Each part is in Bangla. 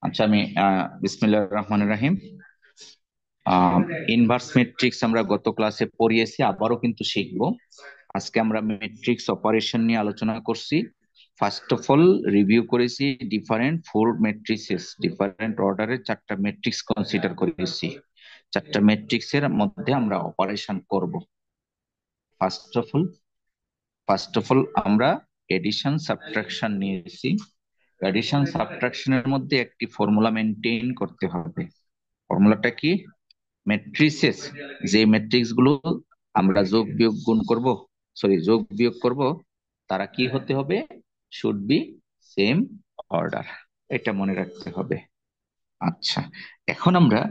আচ্ছা, আমি বিসমিল্লাহির রহমানির রহিম। ইনভার্স ম্যাট্রিক্স আমরা গত ক্লাসে পড়িয়েছি, আবারও কিন্তু শিখবো। আজকে আমরা ম্যাট্রিক্স অপারেশন নিয়ে আলোচনা করছি। ফার্স্ট অফ অল রিভিউ করেছি ডিফারেন্ট ফোর ম্যাট্রিক্সেস, ডিফারেন্ট অর্ডারের চারটা ম্যাট্রিক্স কনসিডার করেছি। চারটা ম্যাট্রিক্স এর মধ্যে আমরা অপারেশন করব। First of all first of all আমরা এডিশন সাবট্রাকশন নিয়েছি। এডিশন সাবট্রাকশনের মধ্যে একটি ফর্মুলা মেনটেন করতে হবে। ফর্মুলাটা কি? ম্যাট্রিসেস, যে ম্যাট্রিক্স গুলো আমরা যোগ বিয়োগ গুণ করব, সরি যোগ বিয়োগ করব, তারা কি হতে হবে? Should be same order. এটা মনে রাখতে হবে। আচ্ছা, এখন আমরা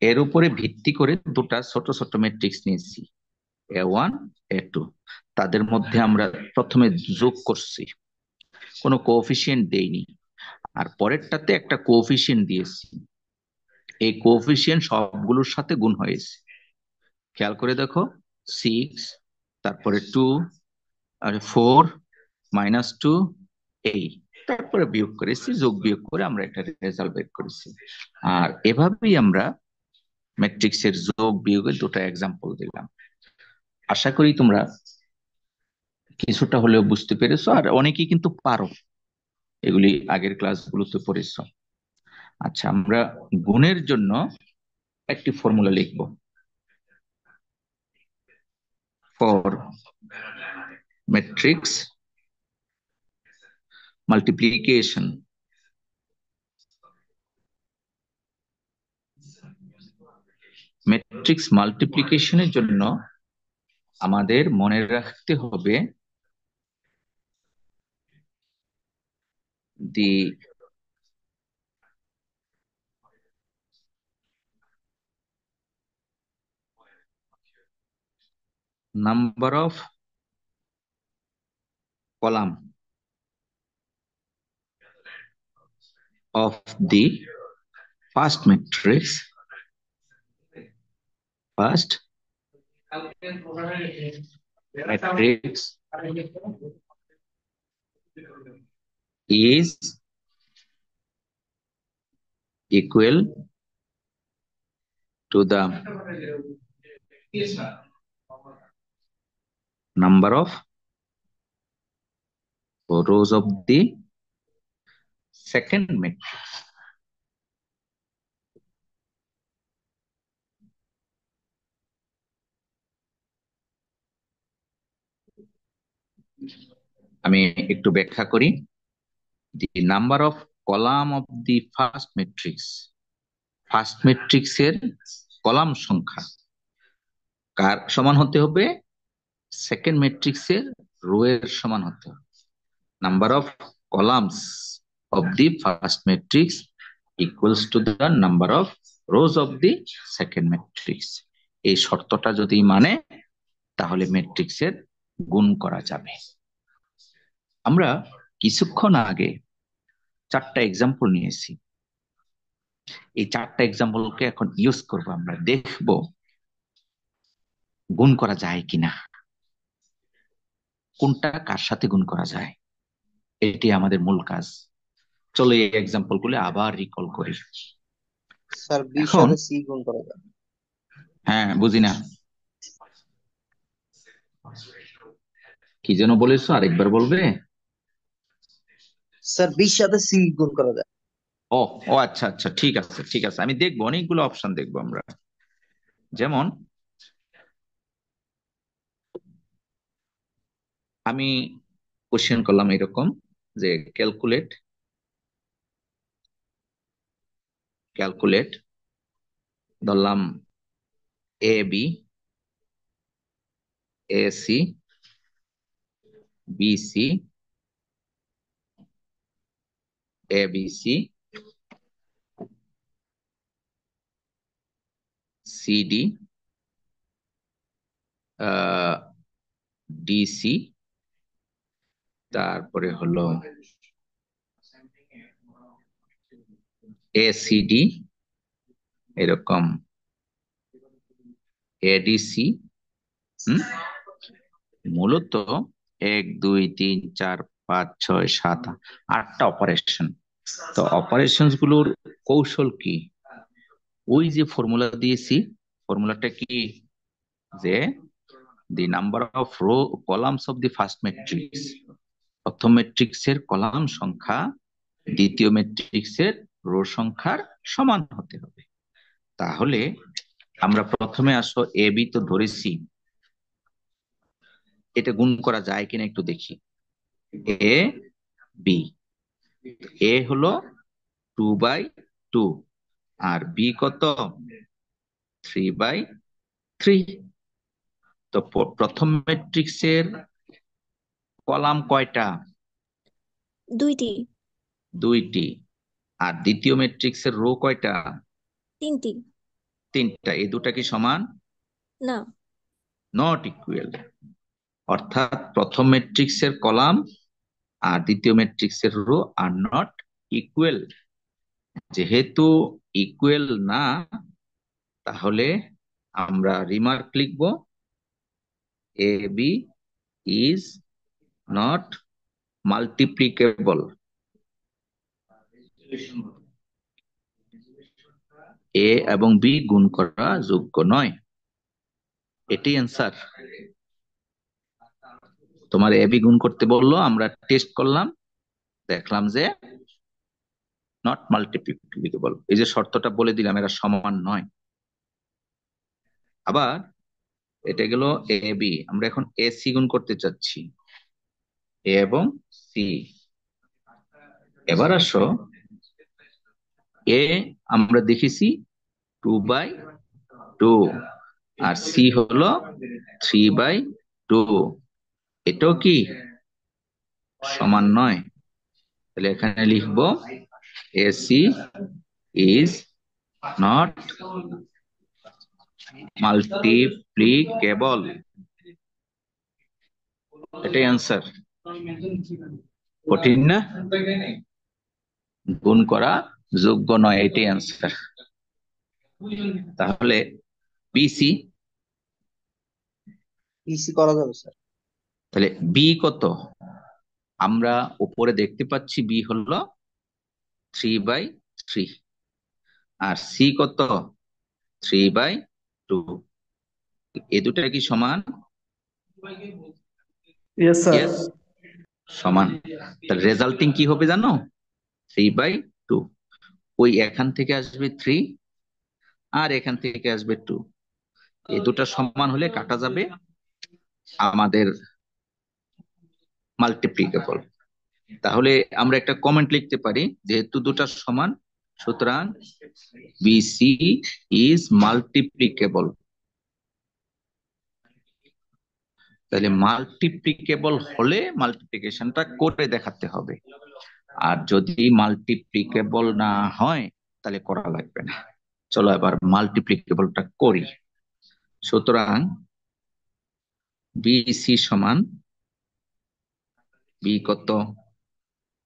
এর উপরে ভিত্তি করে দুটা ছোট ছোট ম্যাট্রিক্স নিয়েছি, A1 A2। তাদের মধ্যে আমরা প্রথমে যোগ করছি, কোনো কোএফিসিয়েন্ট দেইনি, আর পরেরটাতে একটা কোএফিসিয়েন্ট দিয়েছি। এই কোএফিসিয়েন্ট সবগুলোর সাথে গুণ হয়েছে। খেয়াল করে দেখো, 6, তারপরে 2, আর 4, -2, এই, তারপরে বিয়োগ করেছি, যোগ বিয়োগ করে আমরা একটা রেজাল্ট বের করেছি। আর এভাবেই আমরা ম্যাট্রিক্সের যোগ বিয়োগের দুটো এক্সাম্পল দিলাম। আশা করি তোমরা কিছুটা হলেও বুঝতে পেরেছো, আর অনেকেই কিন্তু পারো, এগুলি আগের ক্লাসগুলোতে পড়েছো। আচ্ছা, আমরা গুণের জন্য একটি ফর্মুলা লিখব। ফর ম্যাট্রিক্স মাল্টিপ্লিকেশন, ম্যাট্রিক্স মাল্টিপ্লিকেশনের জন্য আমাদের মনে রাখতে হবে the number of column of the first matrix, first matrix is equal to the number of rows of the second matrix. আমি একটু ব্যাখ্যা করি। the number of column of the first matrix, first matrix এর কলাম সংখ্যা কার সমান হতে হবে? সেকেন্ড ম্যাট্রিক্স এর রো এর সমান হতে হবে। Number of columns of the first matrix equals to the number of rows of the second matrix। এই শর্তটা যদি মানে, তাহলে ম্যাট্রিক্সের গুণ করা যাবে। আমরা কিছুক্ষণ আগে চারটা এক্সাম্পল নিয়েছি। এই চারটা এক্সাম্পলকে এখন ইউজ করব, আমরা দেখব গুণ করা যায় কিনা, কোনটা কার সাথে গুণ করা যায়। এটি আমাদের মূল কাজ। চলো এই এক্সাম্পল গুলো আবার রিকল করি। স্যার বির এখন সাথে সি গুণ করা যায়। হ্যাঁ, বুঝি না কি যেন বলেছো, আরেকবার বলবে? স্যার বির সাথে সি গুণ করা যায়। ও ও আচ্ছা আচ্ছা, ঠিক আছে ঠিক আছে, আমি দেখবো, অনেকগুলো অপশন দেখবো আমরা। যেমন আমি কোশ্চেন করলাম এরকম, যে ক্যালকুলেট ক্যালকুলেট ধরলাম A B, A C, B C, A B C, C D, D C, তারপরে হলো এ সি ডি, এরকম এডিসি। মূলত 1 2 3 4 5 6 7 8টা অপারেশন, তো অপারেশনস গুলোর কৌশল কি? ওই যে ফর্মুলা দিয়েছি, ফর্মুলাটা কি? যে the number of row columns of the first matrix, প্রথম ম্যাট্রিক্সের কলাম সংখ্যা দ্বিতীয় ম্যাট্রিক্সের রো সংখ্যার সমান হতে হবে। তাহলে আমরা প্রথমে আসো এ বি তো ধরেছি, এটা গুণ করা যায় কিনা একটু দেখি। এ বি, এ হলো 2/2 আর বি কত? 3/3। তো প্রথম ম্যাট্রিক্সের কলাম কয়টা? দুইটি। দুইটি। আর দ্বিতীয় ম্যাট্রিক্সের রো কয়টা? তিনটি। তিনটা। এই দুটা কি সমান? না। Not equal. অর্থাৎ প্রথম ম্যাট্রিক্সের কলাম আর দ্বিতীয় ম্যাট্রিক্সের রো আর নট ইকুয়াল। যেহেতু ইকুয়াল না, তাহলে আমরা রিমার্ক লিখব, এ বি ইজ নট মাল্টিপ্লিকেবল। এ এবং বি গুণ করা যোগ্য নয়, এটাই অ্যান্সার। তোমার এ বি গুণ করতে বললো, আমরা টেস্ট করলাম, দেখলাম যে নট মাল্টিপ্লিকেবল। এই যে শর্তটা বলে দিলাম, এরা সমান নয়। আবার এটা গেল এ বি, আমরা এখন এ সি গুণ করতে চাচ্ছি, এ এবং সি। এবার আসো, এ আমরা দেখেছি 2/2 আর সি হলো 3/2, এটাও কি সমান নয়? তাহলে এখানে লিখবো এসি ইজ নট মাল্টিপ্লিকেবল, এটাই অ্যান্সার। কঠিন না? গুণ করা যোগ্য নয়, এটাই অ্যান্সার। তাহলে বিসি, পিসি করা যাবে স্যার। তাহলে বি কত? আমরা উপরে দেখতে পাচ্ছি বি হলো 3/3 আর সি কত? 3/2। এ দুটা কি সমান? Yes sir. ইয়েস, সমান। তাহলে রেজাল্টিং কি হবে জানো? 3/2। ওই এখান থেকে আসবে 3 আর এখান থেকে আসবে 2, এই দুটা সমান হলে কাটা যাবে, আমাদের মাল্টিপ্লিকেবল। তাহলে আমরা একটা কমেন্ট লিখতে পারি, যেহেতু দুটা সমান, সুতরাং বিসি ইজ মাল্টিপ্লিকেবল। তাহলে মাল্টিপ্লিকেবল হলে মাল্টিপ্লিকেশনটা করে দেখাতে হবে, আর যদি মাল্টিপ্লিকেবল না হয় তাহলে করা লাগবে না। চলো এবার মাল্টিপ্লিকেবলটা করি। সুতরাং বিসি সমান, বি কত?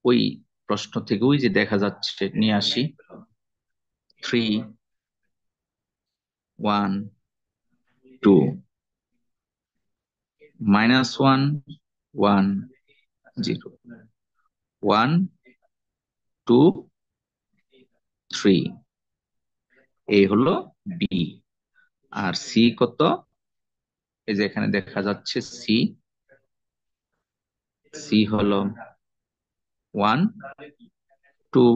ওই প্রশ্ন থেকে ওই যে দেখা যাচ্ছে নিয়ে আসি, 3 1 2 -1 1 0 1 2 3, এই হলো বি। আর সি কত? এই যে এখানে দেখা যাচ্ছে সি, সি হলো 1 2,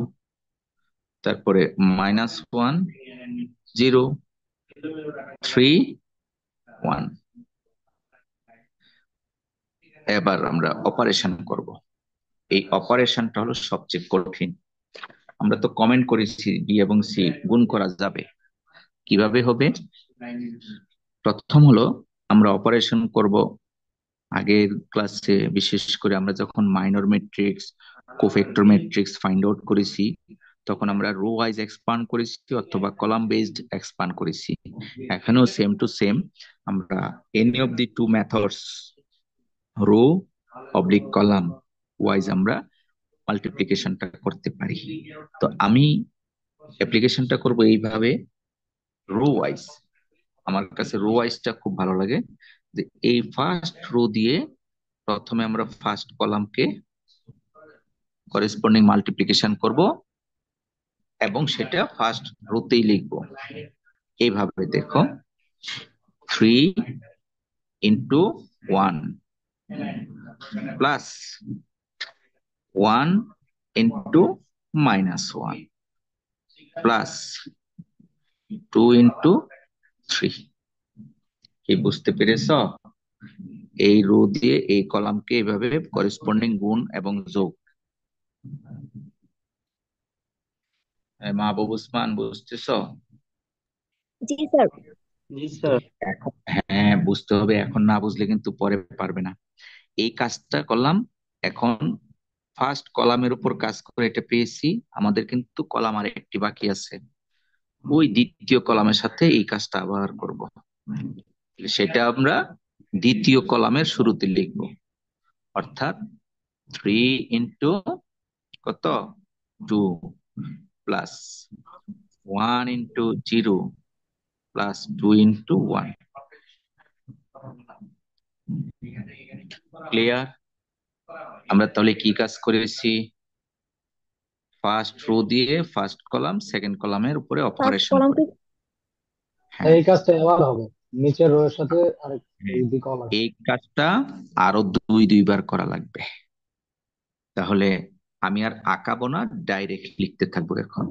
তারপরে -1 0 3 1। এবার আমরা অপারেশন করব। এই অপারেশনটা হলো সবচেয়ে কঠিন। আমরা তো কমেন্ট করেছি বি এবং সি গুণ করা যাবে, কিভাবে হবে? প্রথম হলো, আমরা অপারেশন করব, আগের ক্লাসে বিশেষ করে আমরা যখন minor matrix, cofactor matrix find out করেছি, তখন আমরা রো ওয়াইজ এক্সপান্ড করেছি অথবা কলাম বেসড এক্সপান্ড করেছি। এখানেও সেম টু সেম, আমরা any of the two methods, row oblique column wise আমরা মাল্টিপ্লিকেশনটা করতে পারি। তো আমি অ্যাপ্লিকেশনটা করব এইভাবে, রো ওয়াইজ। আমার কাছে রো ওয়াইজটা খুব ভালো লাগে, যে এই ফার্স্ট রো দিয়ে প্রথমে আমরা ফার্স্ট কলামকে করেসপন্ডিং মাল্টিপ্লিকেশন করব এবং সেটা ফার্স্ট রোতেই লিখবো। এইভাবে দেখো, 3 into 1 plus 1 into -1 plus 2 into 3। কি বুঝতে পেরেছ? এই রো দিয়ে এই কলামকে এইভাবে করেসপন্ডিং গুণ এবং যোগ। মাহবুব উসমান, বুঝতেছ? জি স্যার। জি স্যার। হ্যাঁ, বুঝতে হবে, এখন না বুঝলে কিন্তু পরে পারবে না। এই কাজটা করলাম। এখন ফার্স্ট কলামের উপর কাজ করে এটা পেয়েছি, আমাদের কিন্তু কলাম আর একটি বাকি আছে। ওই দ্বিতীয় কলামের সাথে এই কাজটা আবার করব। সেটা আমরা দ্বিতীয় কলামের শুরুতে লিখব, অর্থাৎ 3 ইন্টু কত 2 plus 1 into 0 plus 2 into 1। Clear? আমরা তাহলে কি কাজ করেছি? ফার্স্ট রো দিয়ে ফার্স্ট কলাম সেকেন্ড কলামের উপরে ফার্স্ট অপারেশন করে। কলামকে হ্যাঁ, এই কাজটা এবার হবে, নিচের রোয়ের সাথে আরেক হ্যাঁ, যদি কল আসে। এই কাজটা আরো দুইবার করা লাগবে। তাহলে আমি আর আঁকাবো না, ডাইরেক্ট লিখতে থাকবো এখন।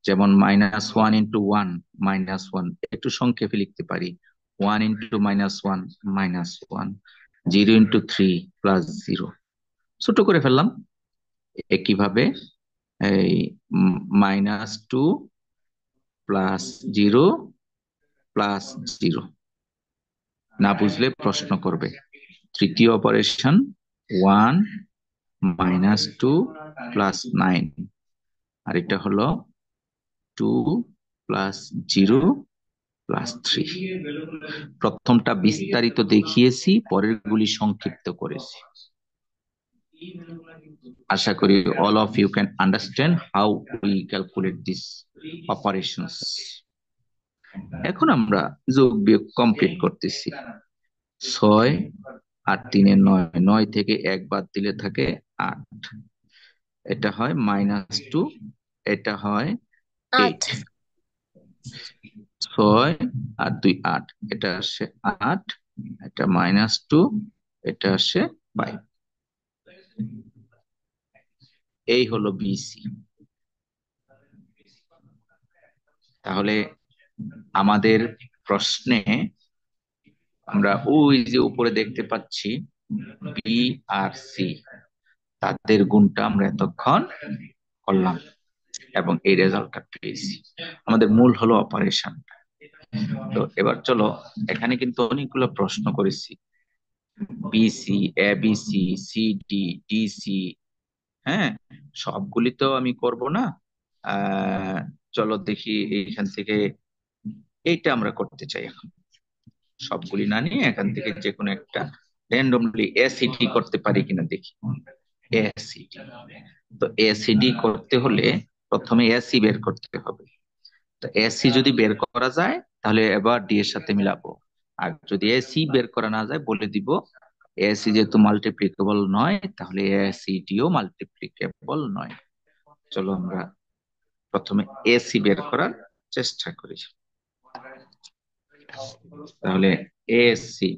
যেমন -1 ইন্টু 1 -1, একটু সংক্ষেপে লিখতে পারি। 1 ইন্টু -1 -1, 0 ইন্টু 3 +0, ছোট করে ফেললাম। একইভাবে এই -2 প্লাস 0 প্লাস 0। না বুঝলে প্রশ্ন করবে। তৃতীয় অপারেশন 1 -2 প্লাস 9, আর এটা হলো 2 প্লাস 0 প্লাস 3। প্রথমটা বিস্তারিত দেখিয়েছি, পরের গুলি সংক্ষিপ্ত করেছি। আশা করি all of you can understand how we calculate these operations. এখন আমরা যোগ বিয়োগ কমপ্লিট করতেছি। 6 আর 3 9, 9 থেকে 1 বাদ দিলে থাকে 8, এটা হয় -2, এটা হয় 8। 8। 6 আর 2 8, এটা আসে 8, এটা -2, এটা আসে 5। এই হলো বিসি। তাহলে আমাদের প্রশ্নে আমরা ওই যে উপরে দেখতে পাচ্ছি বি আর সি, তাদের গুণটা আমরা এতক্ষণ করলাম এবং এই রেজাল্টটা পেয়েছি। আমাদের মূল হলো অপারেশন। তো এবার চলো, এখানে কিন্তু অনেকগুলো প্রশ্ন করেছি, বিসি, এ বিসি, সিডি, ডিসি। হ্যাঁ, সবগুলি তো আমি করব না। আহ চলো দেখি এইখান থেকে এইটা আমরা করতে চাই এখন। সবগুলি না নিয়ে এখান থেকে যে কোনো একটা র্যান্ডমলি এসিডি করতে পারি কিনা দেখি। এসিডি, তো এসিডি করতে হলে প্রথমে এসি বের করতে হবে। তো এসি যদি বের করা যায় তাহলে এবার ডি এর সাথে মিলাবো, আর যদি এসি বের করা না যায় বলে দিব এসি যেহেতু মাল্টিপ্লিকেবল নয়, তাহলে এসিডিও মাল্টিপ্লিকেবল নয়। চলো আমরা প্রথমে এসি বের করার চেষ্টা করি। তাহলে এসি,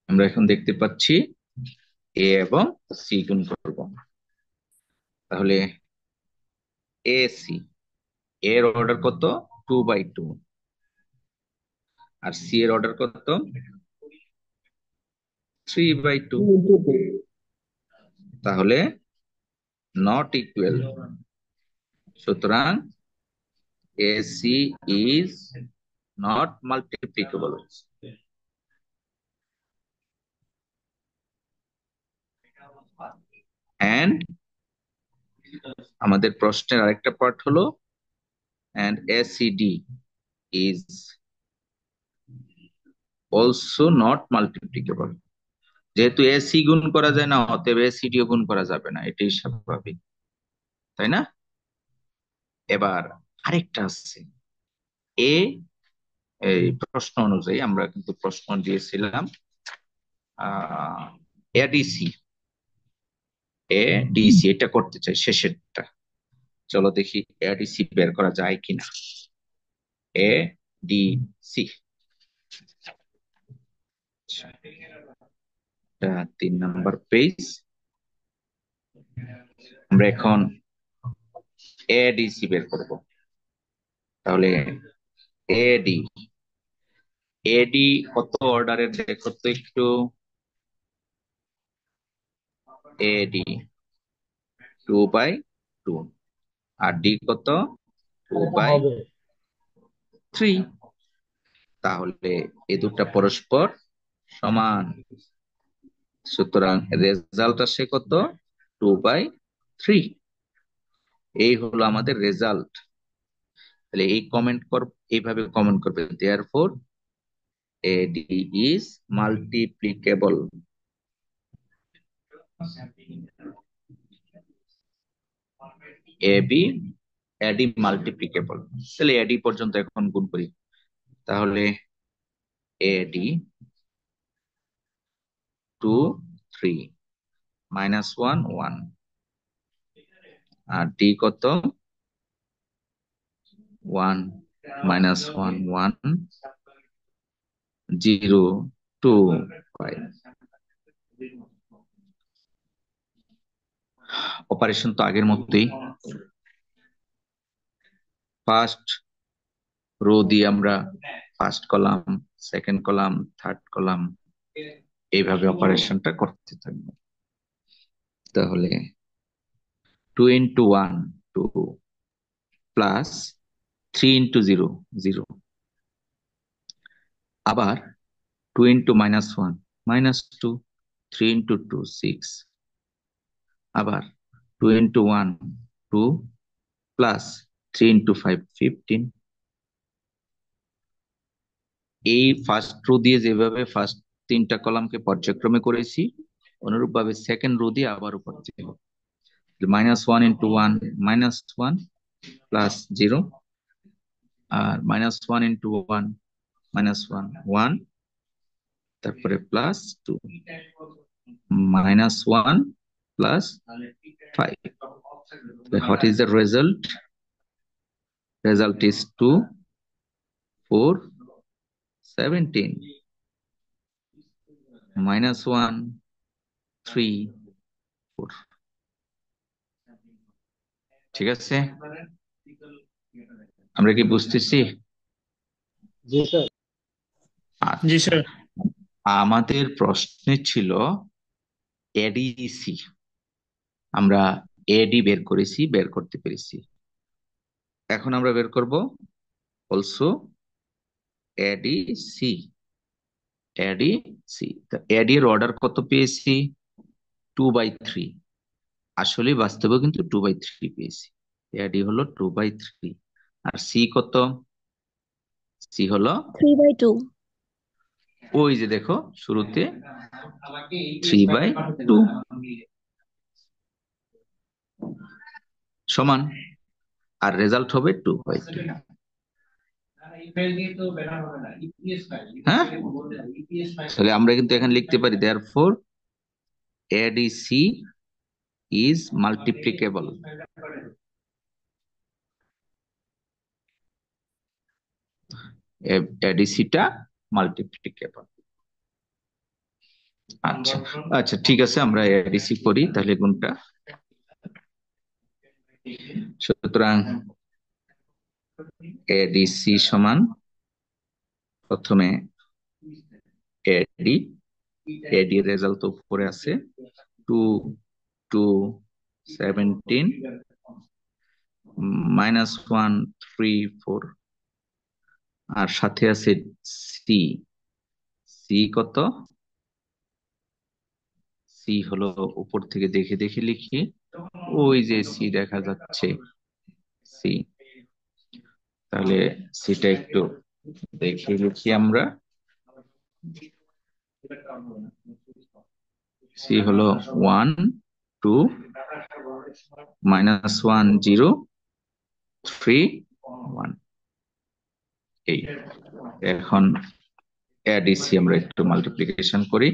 আমরা এখন দেখতে পাচ্ছি এ এবং সি গুণ করব। তাহলে এসি এর অর্ডার কত? 2/2, আর সি এর অর্ডার কত? 3/2। তাহলে নট ইকুয়াল, সুতরাং এসি ইজ নট মাল্টিপ্লিকেবল। এন্ড আমাদের প্রশ্নের আরেকটা পার্ট হলো and ACD is also not multiplicable। যেহেতু এসি গুণ করা যায় না, অতএব এসিডিও গুণ করা যাবে না, এটাই স্বাভাবিক, তাই না? এবার আরেকটা আছে, এ এই প্রশ্ন অনুযায়ী আমরা কিন্তু প্রশ্ন দিয়েছিলাম এডিসি এডিসি এটা করতে চাই শেষেরটা। চলো দেখি এডিসি বের করা যায় কিনা। এডিসি 3 নম্বর পেজ। আমরা এখন এডিসি বের করব। তাহলে এডি এডি কত অর্ডারের দেখো তো একটু। এডি 2/2 আর ডি কত এটা 2/3। হবে। তাহলে এই দুটা পরস্পর সমান, সুতরাং রেজাল্ট আসে কত 2/3। এই হলো আমাদের রেজাল্ট। তাহলে এই কমেন্ট এইভাবে কমেন্ট করবে, therefore AD is multiplicable। AB AD multiplicable। তাহলে AD পর্যন্ত এখন গুণ করি। তাহলে AD 2 3 -1 1 আর D কত 1 -1 1 0 2 5। অপারেশন তো আগের মতোই। ফার্স্ট রো দিয়ে আমরা first column, second column, third column, এইভাবে অপারেশনটা করতে থাকবো। তাহলে 2 × 1 2 প্লাস 3 × 0 0, আবার 2 × -1 -2, 3 × 2 6, আবার 2 × 1 2 প্লাস 3 × 5 15। এই ফার্স্ট রো দিয়ে যেভাবে ফার্স্ট 3টা কলামকে পর্যায়ক্রমে করেছি, অনুরূপ ভাবে সেকেন্ড রো দিয়ে আবারও করতে হবে। -1 × 1 -1 প্লাস 0, আর -1 × 1 -1 1, তারপরে plus 2, -1 plus 5। What is the result? Result is 2 4 17 -1 3 4। ঠিক আছে, আমরা কি বুঝতেছি? জি স্যার। আচ্ছা, জি স্যার। আমাদের প্রশ্নে ছিল এডিসি, আমরা এডি বের করেছি, বের করতে পেরেছি। এখন আমরা বের করব অলসো এডিসি। এডিসি এডি এর অর্ডার কত পেয়েছি 2/3। আসলে বাস্তবে কিন্তু 2/3 পেয়েছি। এডি হলো 2/3 আর সি কত? সি হলো 3/2 ওই যে দেখো শুরুতে 3/2 সমান, আর রেজাল্ট হবে 2/2। হ্যাঁ, তাহলে আমরা কিন্তু এখানে লিখতে পারি therefore ADC is multiplicable। ADC টা মাল্টিপ্লিকেবল। আচ্ছা আচ্ছা, ঠিক আছে, আমরা ADC করি তাহলে গুণটা। সুতরাং ADC সমান প্রথমে AD এর রেজাল্ট উপরে আছে 2 2 17 -1 3 4, আর সাথে আছে সি। সি কত? সি হলো উপর থেকে দেখে দেখে লিখি, ওই যে সি দেখা যাচ্ছে সি। তাহলে সিটা একটু দেখে লিখি আমরা। সি হলো 1 2 -1 0 3 1। এই এখন এডিসি আমরা একটু মাল্টিপ্লিকেশন করি।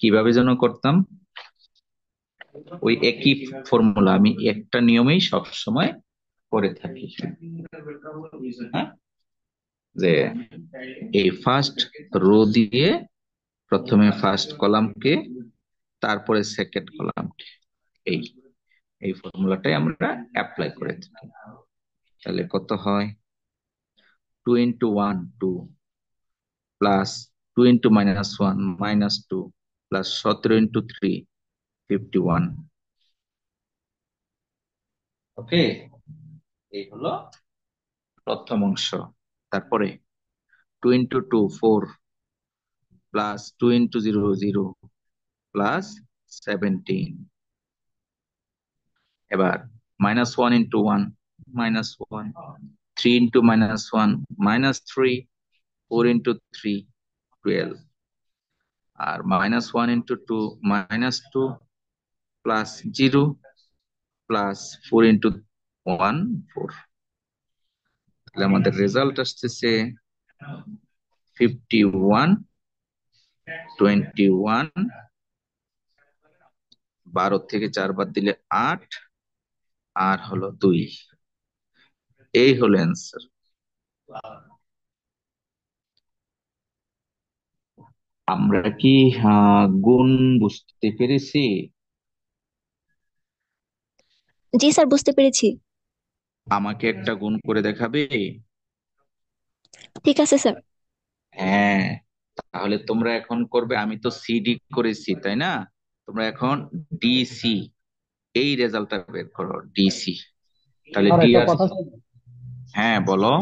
কিভাবে যেন করতাম, ওই একই ফর্মুলা আমি একটা নিয়মেই সব সময় করে থাকি। হ্যাঁ, যে এই ফার্স্ট রো দিয়ে প্রথমে ফার্স্ট কলামকে, তারপরে সেকেন্ড কলামকে, এই এই ফর্মুলাটাই আমরা অ্যাপ্লাই করে থাকি। তাহলে কত হয়, 2 into 1 2 plus 2 into -1 -2 plus 17 into 3 51। ওকে, এই হলো প্রথম অংশ। তারপরে 2 into 2 4 প্লাস 2 into 0 0 প্লাস 17। এবার -1 into 1 -1, 3 into -1 -3, 4 into 3 12, আর -1 into 2 -2 প্লাস 0 প্লাস 4 into 1 4। তাহলে আমাদের রেজাল্ট আসতেছে 51 21, 12 থেকে 4 বাদ দিলে 8, আর হলো 2। এই হলো অ্যান্সার। আমরা কি গুণ বুঝতে পেরেছি? জি স্যার, বুঝতে পেরেছি। আমাকে একটা গুণ করে দেখাবে? ঠিক আছে স্যার। হ্যাঁ, তাহলে তোমরা এখন করবে, আমি তো সিডি করেছি তাই না, তোমরা এখন ডিসি, এই রেজাল্টটা বের করো, ডিসি। তাহলে স্যার ডি একটা আর, কথা স্যার। হ্যাঁ বলো।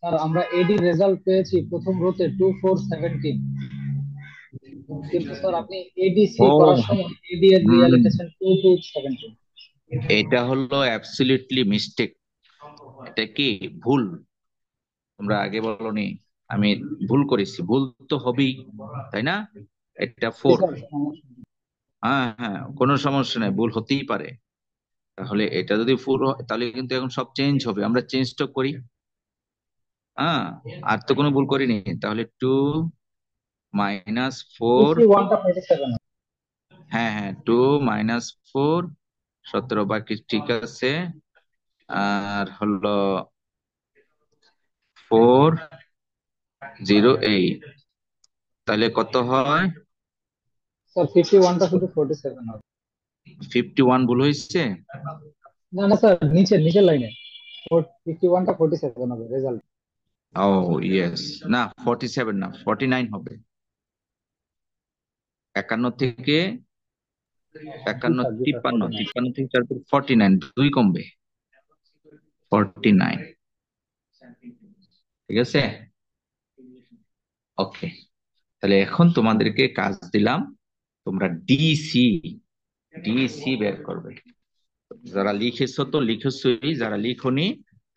স্যার আমরা এডি রেজাল্ট পেয়েছি প্রথম রোতে 2417, কিন্তু স্যার আপনি এডিসি ও, করার সময় এডি এর রিয়াল হুম, লিখেছেন 2217। এটা হলো অ্যাবসলিউটলি মিস্টেক। এটা কি ভুল? তোমরা আগে বলনি, আমি ভুল করেছি, ভুল তো হবেই তাই না? এটা জি 4। স্যার, সমস্যা নেই। হ্যাঁ হ্যাঁ, কোনো সমস্যা নেই, ভুল হতেই পারে। তাহলে এটা যদি 4 হয় তাহলে কিন্তু এখন সব চেঞ্জ হবে, আমরা চেঞ্জটা করি। হ্যাঁ, আর তো কোনো ভুল করিনি। তাহলে 2 -4, 51টা 47 হবে। হ্যাঁ হ্যাঁ, 2 -4 17, বাকি ঠিক আছে। আর হলো 408, তাহলে কত হয়? স্যার 51টা শুধু 47 হবে। 51 ভুল হয়েছে? না না স্যার, নিচের লাইনে 51টা 47 হবে রেজাল্ট। ও ইয়েস, না 47 না, 49 হবে। 51 থেকে জি 51, স্যার, জি স্যার, 53, 49। 53 থেকে 4 49, 2 কমবে, 49। ঠিক আছে, ওকে। তাহলে এখন তোমাদেরকে কাজ দিলাম, তোমরা ডিসি, ডিসি বের করবে। যারা লিখেছো তো লিখেছোই, যারা লিখোনি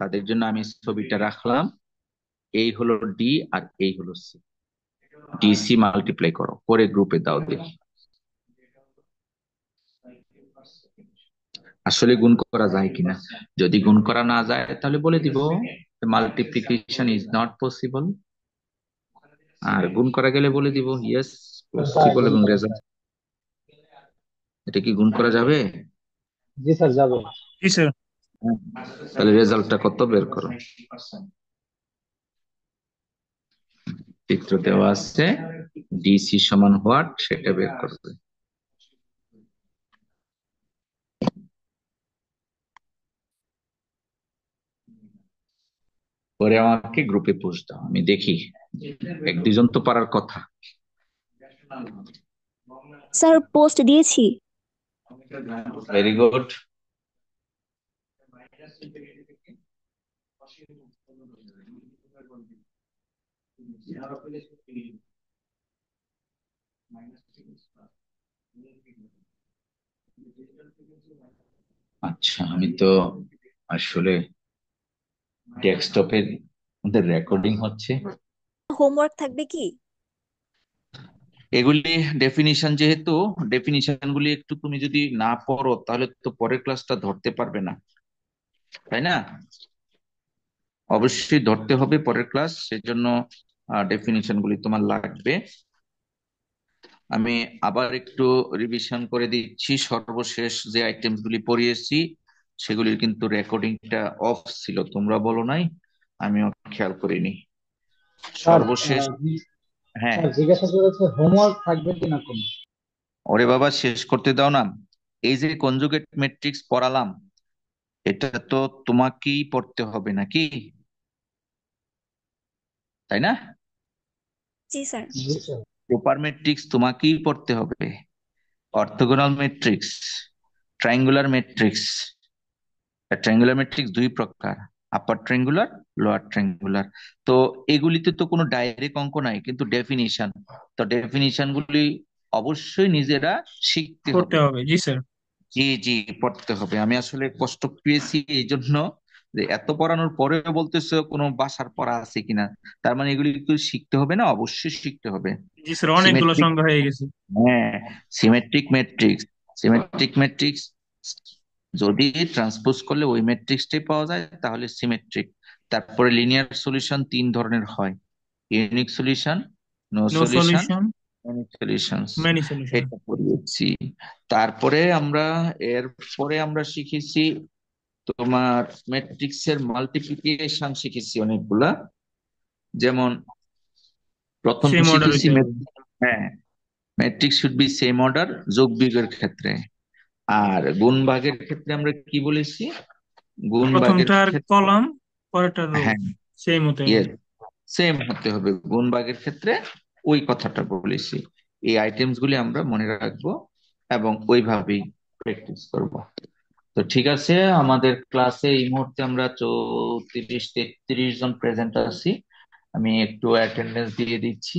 তাদের জন্য আমি ছবিটা রাখলাম। এই হলো ডি আর এই হলো সি। ডিসি মাল্টিপ্লাই করো, করে গ্রুপে দাও দেখি। আসলে গুণ করা যায় কিনা, যদি গুণ করা না যায় তাহলে বলে দিব মাল্টিপ্লিকেশন ইজ নট পসিবল, আর গুণ করা গেলে বলে দিব ইয়েস স্যার পসিবল, গুণ এবং করা রেজাল্ট। যায়। এটা কি গুণ করা যাবে? জি স্যার, যাবে। জি স্যার। তাহলে রেজাল্টটা কত বের করো। চিত্র দেওয়া আছে, ডিসি সমান হোয়াট সেটা বের করবে। পরে আমাকে গ্রুপে পোস্ট দাও, আমি দেখি, এক দুজন তো পারার কথা। স্যার পোস্ট দিয়েছি। Very good. আচ্ছা, আমি তো আসলে ডেস্কটপের মধ্যে রেকর্ডিং হচ্ছে, হোমওয়ার্ক থাকবে কি? এগুলি ডেফিনিশন, যেহেতু ডেফিনিশন গুলি একটু তুমি যদি না পড়ো তাহলে তো পরের ক্লাসটা ধরতে পারবে না, তাই না? অবশ্যই ধরতে হবে পরের ক্লাস, সেজন্য ডেফিনিশন গুলি তোমার লাগবে। আমি আবার একটু রিভিশন করে দিচ্ছি, সর্বশেষ যে আইটেমস গুলি পড়িয়েছি সেগুলির কিন্তু রেকর্ডিংটা অফ ছিল, তোমরা বলো নাই, আমিও খেয়াল করিনি। স্যার সর্বশেষ, হ্যাঁ, স্যার জিজ্ঞাসা করেছে হোমওয়ার্ক থাকবে কিনা কোনো। ওরে বাবা শেষ করতে দাও না। এই যে কনজুগেট ম্যাট্রিক্স পড়ালাম, এটা তো তোমাকেই পড়তে হবে নাকি, তাই না? জি স্যার। জি স্যার। প্রপার ম্যাট্রিক্স তোমাকেই পড়তে হবে, orthogonal matrix, triangular matrix. Triangular matrix দুই প্রকার, আপার ট্রায়াঙ্গুলার, লোয়ার ট্রায়াঙ্গুলার। তো এগুলিতে তো কোনো ডাইরেক্ট অঙ্ক নাই, কিন্তু ডেফিনিশন, তো ডেফিনিশন গুলি অবশ্যই নিজেরা শিখতে করতে হবে। হবে, জি স্যার। জি জি, পড়তে হবে। আমি আসলে কষ্ট পেয়েছি এই জন্য, যে এত পড়ানোর পরেও বলতেছে কোনো বাসার পড়া আছে কিনা, তার মানে এগুলি একটু শিখতে হবে না, অবশ্যই শিখতে হবে। জি স্যার, অনেকগুলো সিমেট্রিক, সংখ্যা হয়ে গেছে। হ্যাঁ, সিমেট্রিক ম্যাট্রিক্স, সিমেট্রিক ম্যাট্রিক্স যদি ট্রান্সপোজ করলে ওই ম্যাট্রিক্সটাই পাওয়া যায় তাহলে সিমেট্রিক। তারপরে লিনিয়ার সলিউশন তিন ধরনের হয়, unique solution, no no solution, solution, many solutions, many solution. এটা পড়িয়েছি। তারপরে আমরা, এর পরে আমরা শিখেছি তোমার ম্যাট্রিক্সের মাল্টিপ্লিকেশন শিখেছি অনেকগুলা। যেমন প্রথম সেম অর্ডার শিখেছি হইতে হবে। হ্যাঁ, matrix should be same order, যোগ বিয়োগের ক্ষেত্রে। আর গুণ ভাগের ক্ষেত্রে আমরা কি বলেছি, গুণ ভাগের প্রথমটার ক্ষেত্রে, কলাম, পরেরটা রো, হ্যাঁ, সেম হতে হবে। ইয়েস, সেম হতে হবে গুণ ভাগের ক্ষেত্রে, ওই কথাটা বলেছি। এই আইটেমস গুলি আমরা মনে রাখবো এবং ওইভাবেই প্র্যাকটিস করব। তো ঠিক আছে, আমাদের ক্লাসে এই মুহূর্তে আমরা 34-33 জন প্রেজেন্ট আছি। আমি একটু অ্যাটেন্ডেন্স দিয়ে দিচ্ছি।